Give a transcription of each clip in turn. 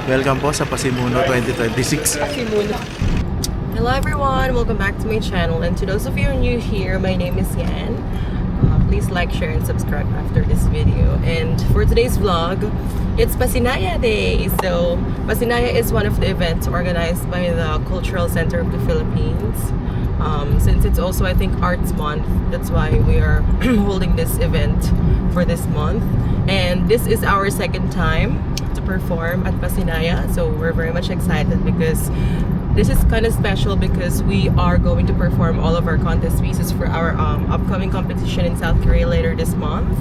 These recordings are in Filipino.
Welcome po sa Pasimuno 2026. Pasimuno. Hello everyone, welcome back to my channel, and to those of you who are new here, my name is Yan. Please like, share, and subscribe after this video. And for today's vlog, it's Pasinaya Day. So Pasinaya is one of the events organized by the Cultural Center of the Philippines. Since it's also, I think, Arts Month, that's why we are holding this event for this month. And this is our second time to perform at Pasinaya, so we're very much excited because this is kind of special because we are going to perform all of our contest pieces for our upcoming competition in South Korea later this month.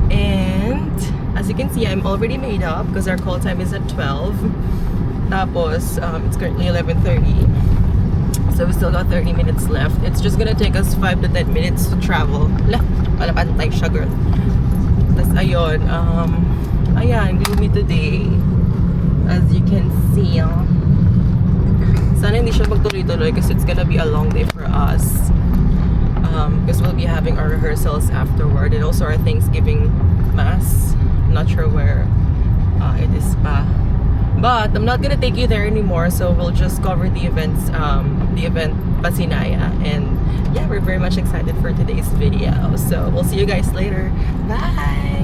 And as you can see, I'm already made up because our call time is at 12. Tapos, it's currently 11:30. So we still got 30 minutes left. It's just gonna take us 5 to 10 minutes to travel. Wala pantay siya, girl. Tapos ayun, ayan, gloomy today. As you can see, sana hindi siya magtuloy-tuloy because it's gonna be a long day for us. Because we'll be having our rehearsals afterward and also our Thanksgiving Mass. I'm not sure where it is pa. But I'm not gonna take you there anymore, so we'll just cover the events, the event Pasinaya. And yeah, we're very much excited for today's video. So we'll see you guys later. Bye!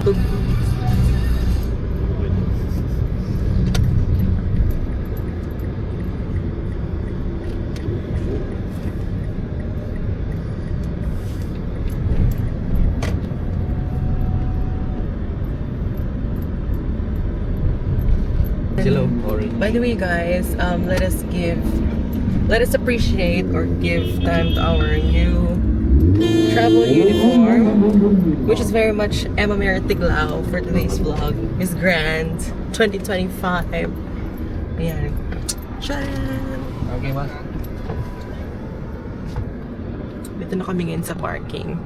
By the way, guys, let us appreciate or give time to our new travel uniform, which is very much Emma Mary Tiglao for today's vlog. Miss Grand 2025. Ayan. Charan! Okay, ma. Dito na kami ngayon sa parking.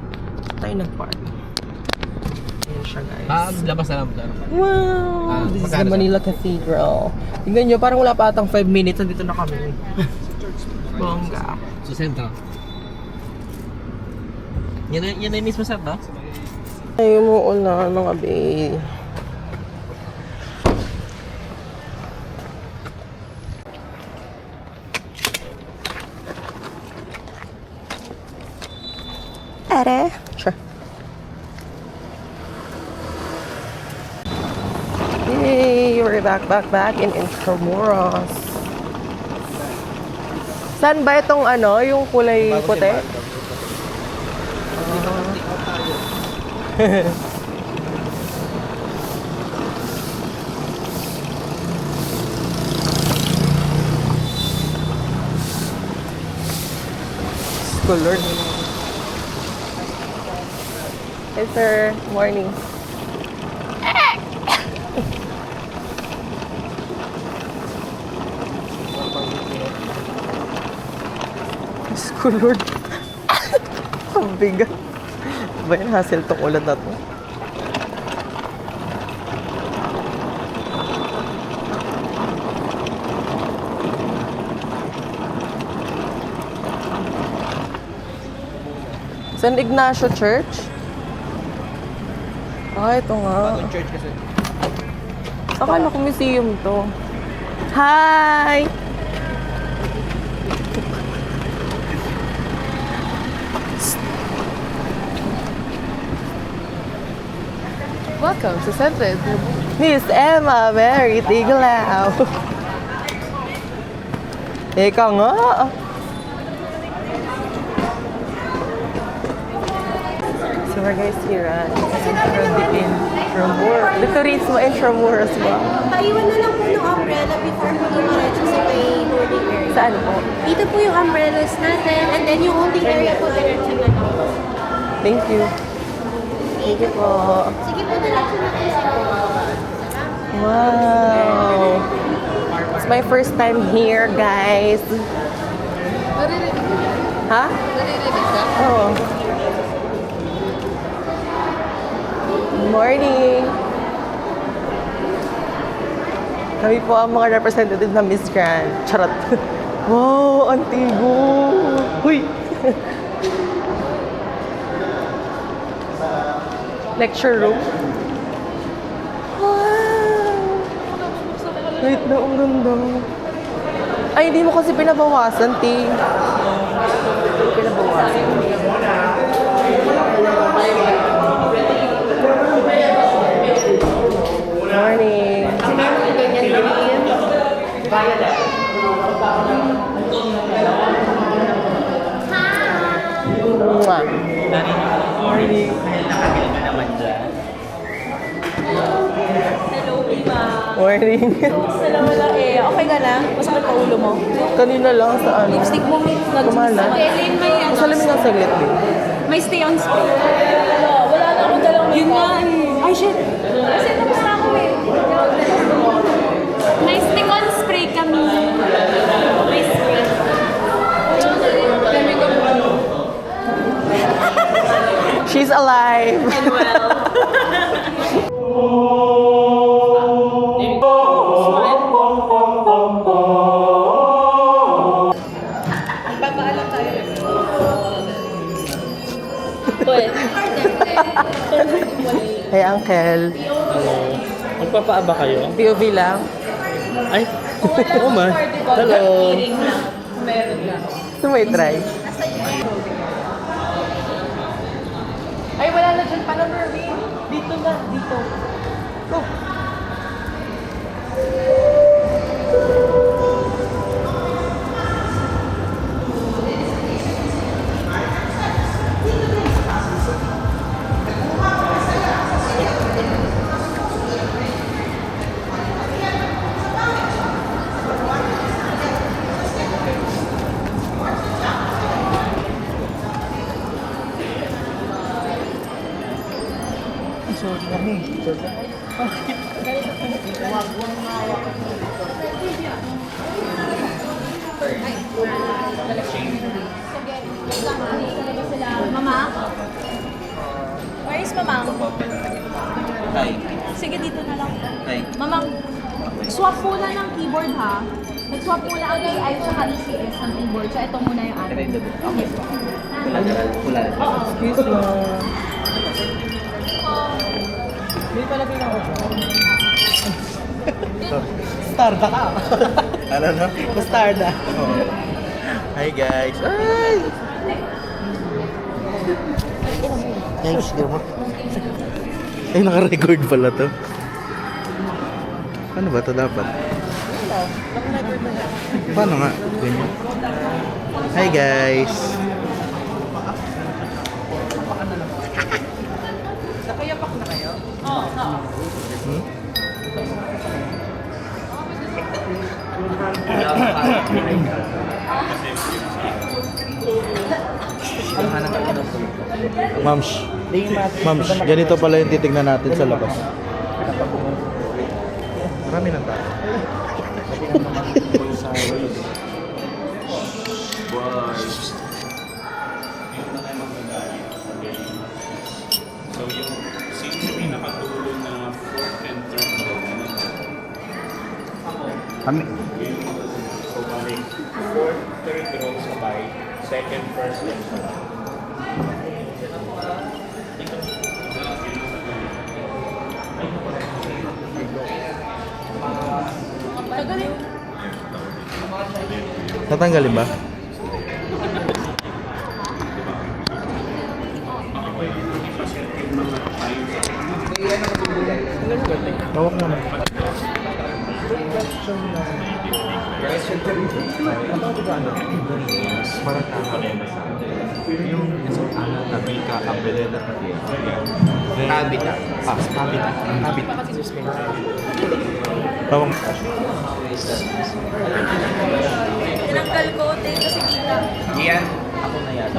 Tayo nag-park. Ayan siya, guys. Labas na lang. Wow! This is the Manila Cathedral. Tingnan nyo, parang wala pa atang 5 minutes, nandito na kami. Bongga. Sa sentro. Yan na yung mismo set, no? Ay, umuulan mga babe. Are? Sure. Yay! We're back in Intramuros. Saan ba itong ano, yung kulay puti? Color. Hey sir, morning. Color. Ang bigat. Ba yan, hassle tong ulan na to. San Ignacio Church? Ah, ito nga. Church kasi. Akala ko museum to. Hi! Welcome to Santa. Miss Emma Mary Tiglao. Ika nga. So we're guys here at Intramuros. The Turismo Intramuros ba? Paiwan na lang po ng umbrella before po dumiretso sa may holding area. Saan po? Dito po yung umbrellas natin, and then yung holding area po diretso na lang. Thank you. Thank you po. Sige po, diretso na kayo sa Wow. It's my first time here, guys. Naririnig ka? Ha? Naririnig ka? Oo. Morning. Kami po ang mga representative ng Miss Grand. Charot. Wow, antigo. Huy. Lecture room. Wow. Wait na, ang ganda. Ay, hindi mo kasi pinabawasan, Ti. Pinabawasan. Morning. Mwah. Morning. Nakagil ka naman dyan. Morning. Wala wala eh. Okay ka na? Masakit pa ulo mo. Kanina lang sa ano. Lipstick mo may Kumala. Ellen, may ano. Salamin ng saglit din. May stay on spray. Wala na akong dalawang yun nga eh. Ay shit. Kasi tapos na ako eh. May stick on spray kami. May spray. She's alive. And well. Hey, Uncle. Hello. Magpapaaba kayo? POV lang. Ay, oo man. Hello. Meron lang. Ito may try. Ay, wala na dyan pala, Mervin. Dito na, dito. Go. Mama? Where is Mamang? Hi. Sige, dito na lang. Hi. Mamang, swap muna ng keyboard ha. Nag-swap muna ang AI tsaka ECS ng keyboard. So, ito muna yung atin. Okay. Pula. Excuse me. May palagay na ako dyan. Starda ka. Ano no? Starda. Hi guys. Ay! Thanks, Gamo. Ay, naka-record pala to. Ano ba to dapat? Paano nga? Ganyan. Hi guys. Nakayapak na kayo? Hmm? Mams. Mams, ganito pala yung titignan natin sa labas. Marami ng tao. So yung sino yung nakatulo na fourth and third row? Kami. So balik, fourth, third row sabay, second, first row sabay. Tatanggalin ba? Hawak mo na. Hawak. Tinanggal ko, dito si Gita. Iyan. Ako na yata.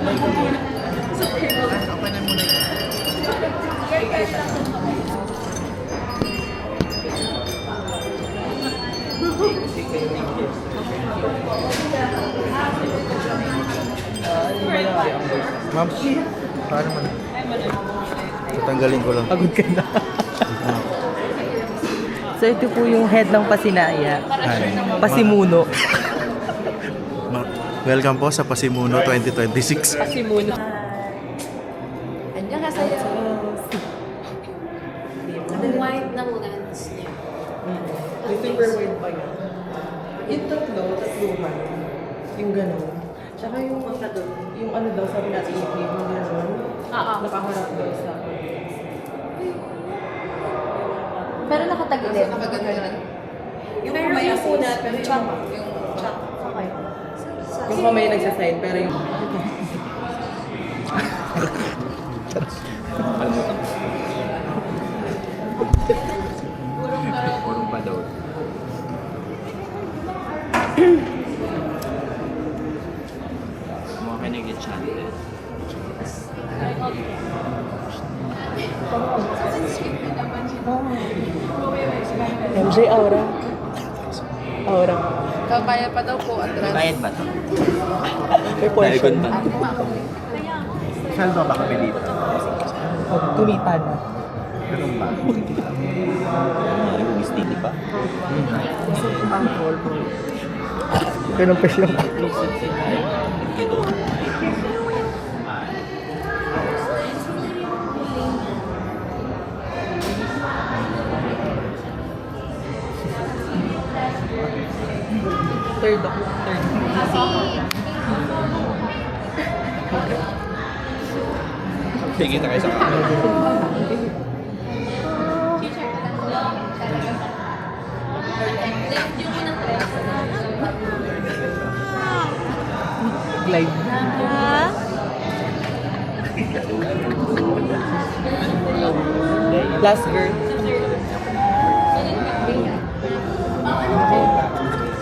Ma'am, paano mo na? Tatanggalin ko lang. Pagod ka na. So ito po yung head ng Pasinaya. Hi. Pasimuno. Welcome po sa Pasimuno 2026. Pasimuno. Andiyan ka sa'yo. Ang white ng lens niya. Super wide pa yan. Yung tatluhan. Yung gano'n. Tsaka yung ano daw, sabi natin yung gano'n. Nakaharap daw sa Pero nakatagilid. yung kamay yung unat, pero yung chop. Okay. Yung kamay nagsasign, pero yung... Purong pa daw. Mukha kayo nag-enchanted. MJ Aura. Aura. Kakaya pa daw po, atras. Bayad ba to? May portion. ba? Saldo ba kami dito? Kumita na. Ganun ba? Yung steady pa? Ganun pa siya. Third ako. Sige, kita kayo sa camera. Glide. Last girl.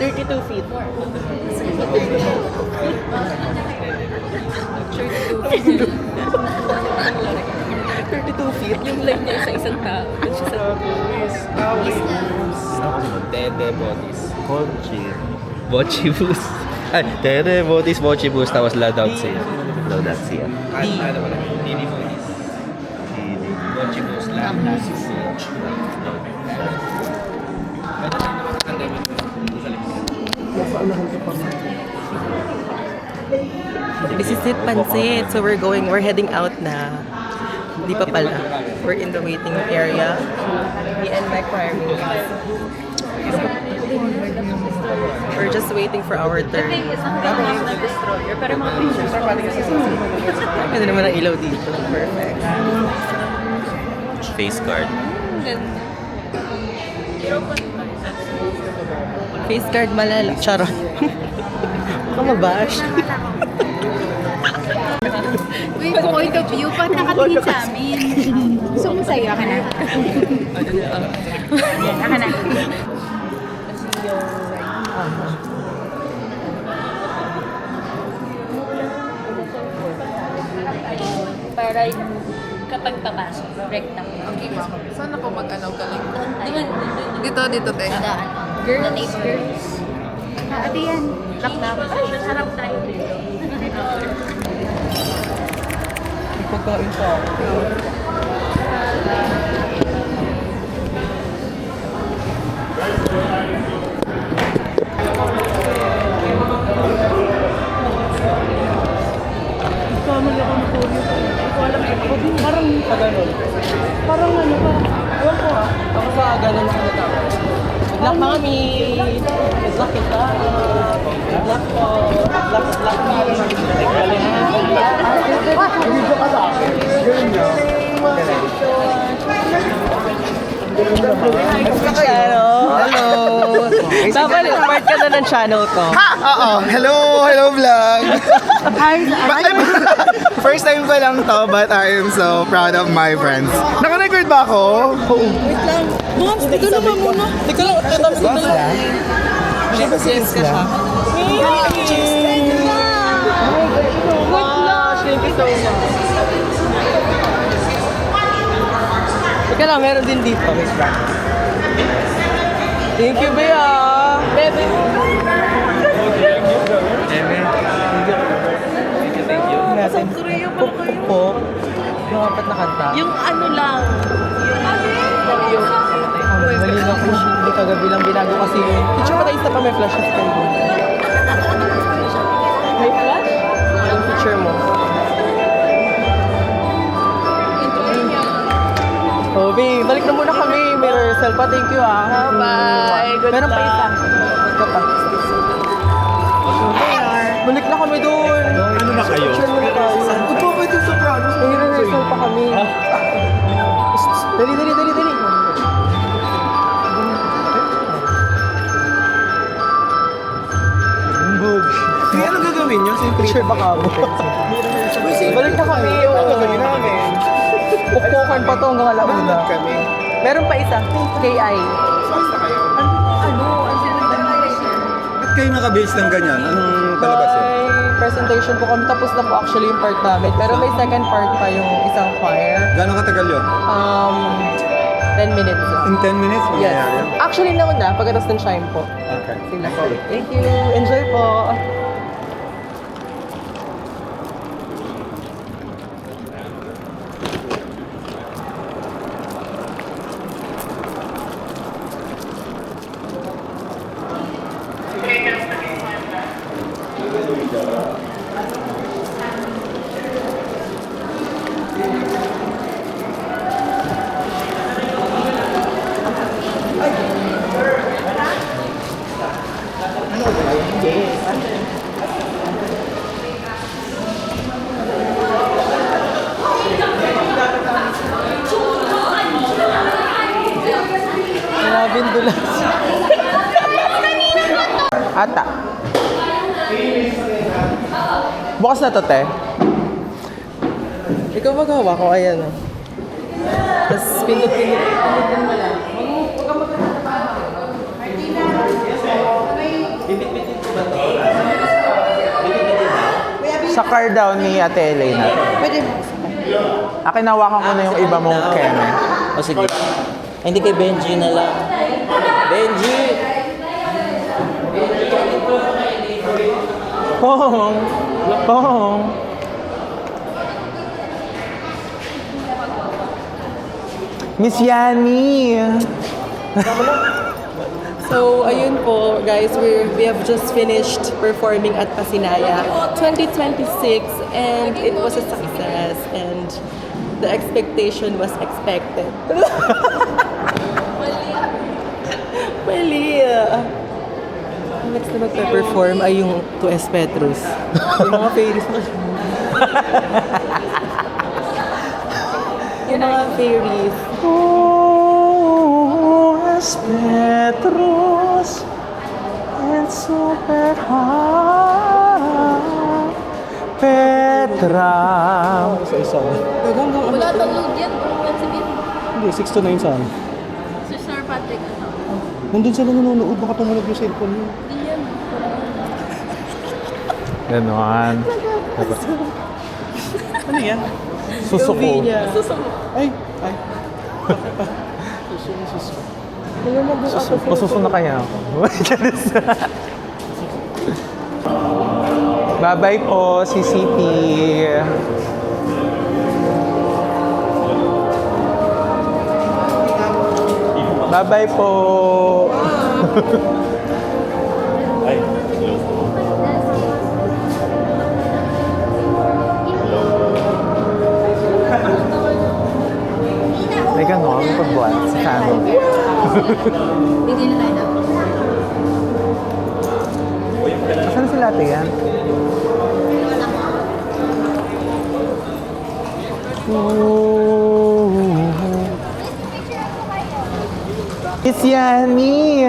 32 feet. 32 feet. Yung leg niya sa isang tao. Tede Botis. Bochibus. Ay, Tere Botis Bochibus. Tapos Loadout siya. Loadout siya. Ano wala? Dini Botis. Bochibus lang. This is it, Pansit. So we're heading out na. Di pa pala. We're in the waiting area. Me and my choir mates. We're just waiting for our turn. Ganda naman ang ilaw dito. Perfect. Face card. Face card malala. Charot. Baka mabash. Wait, point of view, pag nakatingin sa amin. Gusto mo sa'yo, ako na. Yan, ako na. Para kapag papasok, recta. Okay, ma'am. Saan ako mag-ano galing? Dito, te. Girls. Ate yan. Lap. Ay, masarap tayo dito. Pagkain pa ako. Parang pagano. Parang ano ba? Ewan ko ha. Ako sa ganun sa tao. Good luck, mami! Good luck kita! Good luck po! Good luck, mami! Video ka sa akin. Hello! Dapat part ka na ng channel ko. Oo. Hello vlog. First time ko lang to, but I am so proud of my friends. Naka-record ba ako? Wait lang. Moms, teka naman muna. Teka lang, tapos dito lang. Siyempre yes ka siya. Thank you so much. Teka lang, meron din dito. Thank you, Bea. Bebe. Natin. Pukpuk. Yung apat na kanta. Yung ano lang. Mali lang ko. Hindi kagabi lang binago kasi yun. Picture pa tayo isa pa may flash of kayo. May flash? Yung picture mo. Oh, babe, balik na muna kami. May rehearsal pa. Thank you, ah. Bye. Good Meron pa luck. isa. Dali, dali, dali, dali. Kaya ano gagawin nyo? Sa picture baka ako. Balik na kami. Ano gagawin namin? Pukpukan pa to hanggang alauna. Kami. Meron pa isa. KI. Basta kayo. Ba't kayo naka-base ng ganyan? Anong palabas yun? May presentation po kami. Tapos na po actually yung part namin. Pero may second part pa yung isang choir. Gano'ng katagal yun? 10 minutes. In 10 minutes? Yes. mangyayari? Actually, nauna. Pagkatapos ng chime po. Okay. Sila po. Thank you. Enjoy po. Marabing dulas. Ata. Bukas na to, te. Ikaw maghawa ko, ayan o. Tapos pindot-pindot. Pindutin mo lang. Sa car daw ni Ate Elena. Pwede mo. Akin nawakan ko na yung iba mong keme. O sige. Hindi kay Benji na lang. Benji! Pong! Pong! Miss Yani! So, ayun po, guys, we have just finished performing at Pasinaya 2026 and it was a success and the expectation was expected. Mali. Next na magpe-perform ay yung 2S Petrus. Yung mga fairies na. Yung mga fairies. Oh, es Petrus and super high Petra. Wala download yan. Yan si Bill. Hindi, 6 to 9 saan? Si Sir Patrick. Nandun sila nanonood, baka tumunog yung cellphone niyo. Hindi yan. Ganon. Ano yan? Susuko. niya. Ay! Ay! Masuso na kaya ako. Bye-bye po, CCP. Bye-bye po. Ay, hello po. May ganon pag-buwan sa family. Hindi na tayo. Saan sila ate yan? It's Yani!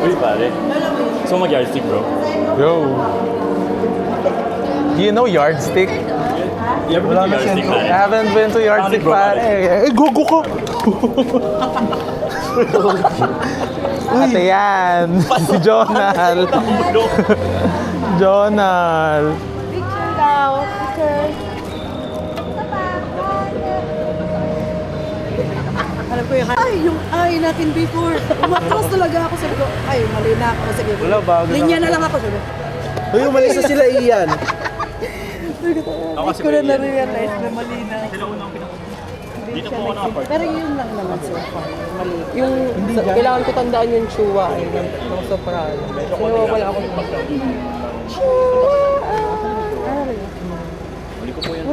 Uy, pare. So mag-yardstick, bro. Yo! Do you know Yardstick? You ever been to yardstick, I pare? haven't been to Yardstick, Bro, pare. Eh, gogo ko! Ate yan! Si Jonal! Jonal! Picture daw. Picture. Alam ko yung ay natin before. Umatras talaga ako. Sabi ko, ay, mali na ako. Sige, Wala, bago na. linya na lang ako. Sabi ko, Uy, umalis na sila iyan. Ako kasi ko na na-realize na mali na. Dito po ako nakapart. Pero yun lang naman so far. Mali. Yung kailangan ko tandaan yung chua ay ng soprano. So, wala akong Huli ko po yan.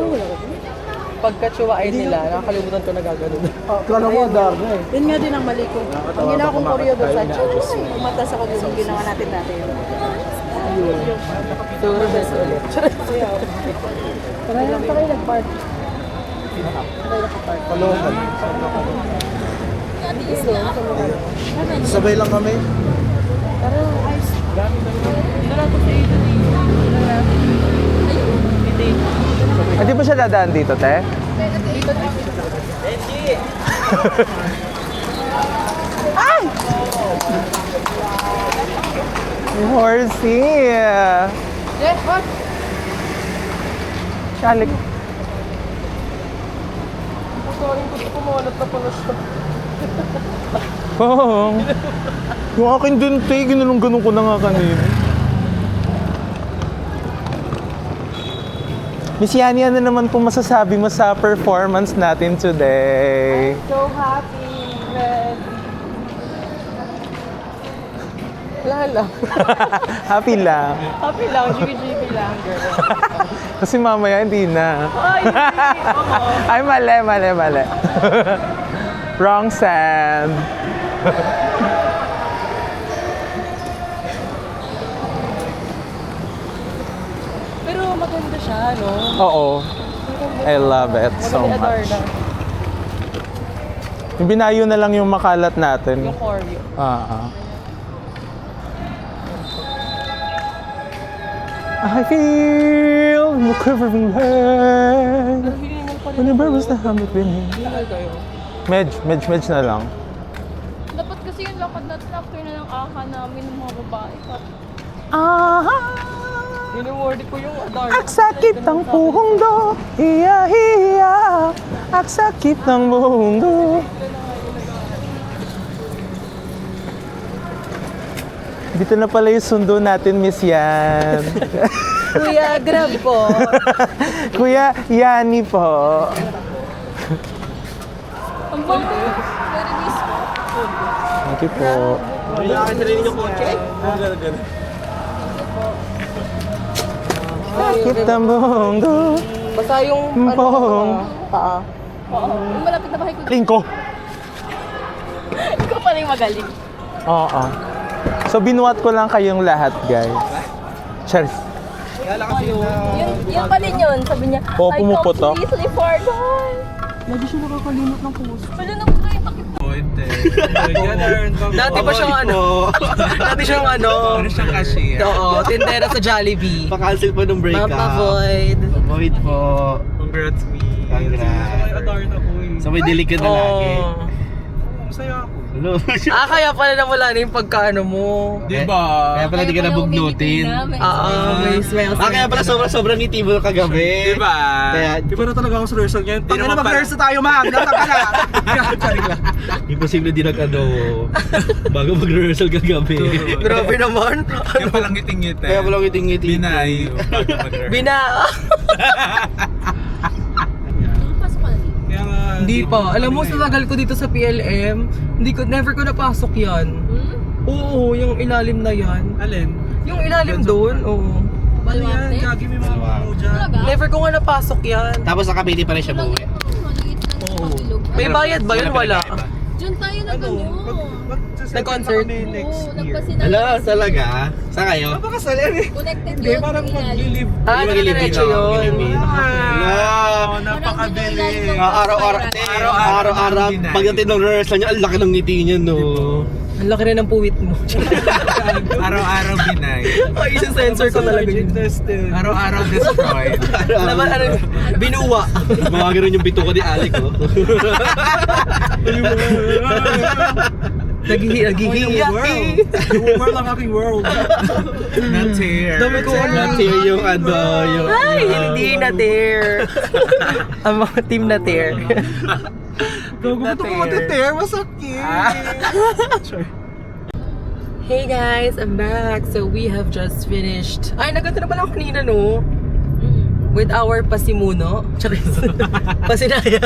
pag pagka-chuwain nila, nakakalimutan ko na gagano. Kala mo, dami eh. Yun nga din ang mali ko. Ang ginawa kong koryo doon sa umatas ako doon yung ginawa natin dati. So, reverse ulit. Tara lang pa kayo nag-park. Palokan. Sabay lang kami. Di ba siya dadaan dito, te? Ay! Horsey! Yes, what? Shalik. Pumunot na pala siya. Oh. Yung akin dun, te, ginanong-ganong ko na nga kanina. Miss Yani, ano naman po masasabi mo sa performance natin today? So happy, Red. Wala lang. Happy lang. Happy lang, jiggy-jiggy lang, girl. Kasi mamaya hindi na. Ay, hindi. Ay, mali. Wrong sand. Pero maganda siya, no? Oo. I love it so Adore much. lang. Yung binayo na lang yung makalat natin. Yung choreo. I feel the quivering head when the bird was the hum between me. Medj na lang. Dapat kasi yung lakad natin after na ng aha namin ng mga babae. Inuward ko yung adore. Ang sakit ng pundo, hiya. Ang sakit ng mundo. Dito na pala yung sundo natin, Miss Yan. Kuya, grab po. Kuya Yani po. Ang bango. Very nice po. Thank you po. Sakit ng mundo. Basta yung Pong. paa. Yung malapit na bahay ko. Lingko. Ikaw pala yung magaling. Oo. So, binuhat ko lang kayong lahat, guys. Cheers. Yung pala yun, sabi niya, Oo, pumuputok. I completely forgot. Lagi siya nakakalimot ng puso. Wala na po kayo takip. Dati pa siyang ano? Dati siyang ano? Ano siyang cashier? Oo, tindera sa Jollibee. Pa-cancel po ng breakup. Mapa-void. Void po. Congrats, me. Congrats. Adore na po eh. So may dilig ka na lagi. Masaya ako. Hello. Kaya pala nawala na yung pagkaano mo. Diba? Kaya pala di ka nabugnutin. May smell. Kaya pala sobrang ngiti mo kagabi. Diba? Kaya, Diba na talaga ako sa rehearsal ngayon? Di naman pala. mag-rehearse tayo, ma'am. Nasa ka na. imposible din bago mag-rehearsal kagabi. Grabe naman. Kaya palang ngiting-ngiti. Kaya pala ngiti-ngiti. Binayo. Pasok ka na dito. Kaya nga... Hindi pa. Alam mo, sa tagal ko dito sa PLM, never ko napasok yan. Oo, yung ilalim na yan. Alin? Yung ilalim doon, oo. Ano yan? Gagi may mga mo dyan. Talaga? Never ko nga napasok yan. Tapos nakabili pa rin siya buwi. Maliit lang sa pabilog. May bayad ba yun? Wala. Diyan tayo na ganyan. Nag-concert? Oo, nagpasinala. Ala, talaga? Saan kayo? Connected yun. Parang ilalim. mag-live. Nagdiretso yun. Napakabili. Araw-araw. Pagdating ng rehearsal niya, ang laki ng ngiti niya, no? Ang laki na ng puwit mo. Araw-araw binay. Ay, isa-sensor ko talaga yun. Araw-araw destroyed. Naman, binuwa. Mga ganun yung bituka ni Alec, oh. Naghihiyak eh. World ang aking world. Not here. Dami ko Not here yung ano, yung... Ay, hindi na there. Ang mga team na there. Gusto ko matitare, masakit. Hey guys, I'm back. So we have just finished. Ay, nagkanta na pala ako kanina, no? With our Pasimuno. Charis. Pasinaya.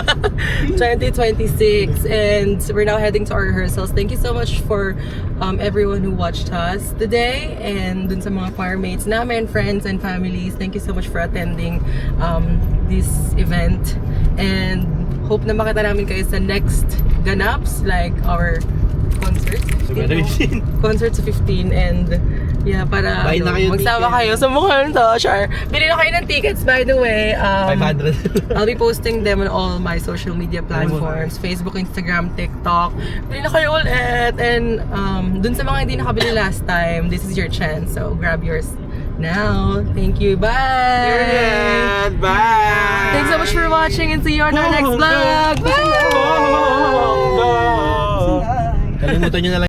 2026. And we're now heading to our rehearsals. Thank you so much for everyone who watched us today. And dun sa mga choir mates namin, friends and families. Thank you so much for attending this event. And hope na makita namin kayo sa next ganaps, like our concert. Concert sa 15 and yeah, para Buy na kayo magsawa ticket. kayo sa mukha nito. Sure. Bili na kayo ng tickets, by the way. 500. I'll be posting them on all my social media platforms. Facebook, Instagram, TikTok. Bili na kayo ulit. And dun sa mga hindi nakabili last time, this is your chance. So grab yours now. Thank you. Bye! Bye! Thanks so much for watching and see you on our next vlog. Bye! Kalimutan nyo na lang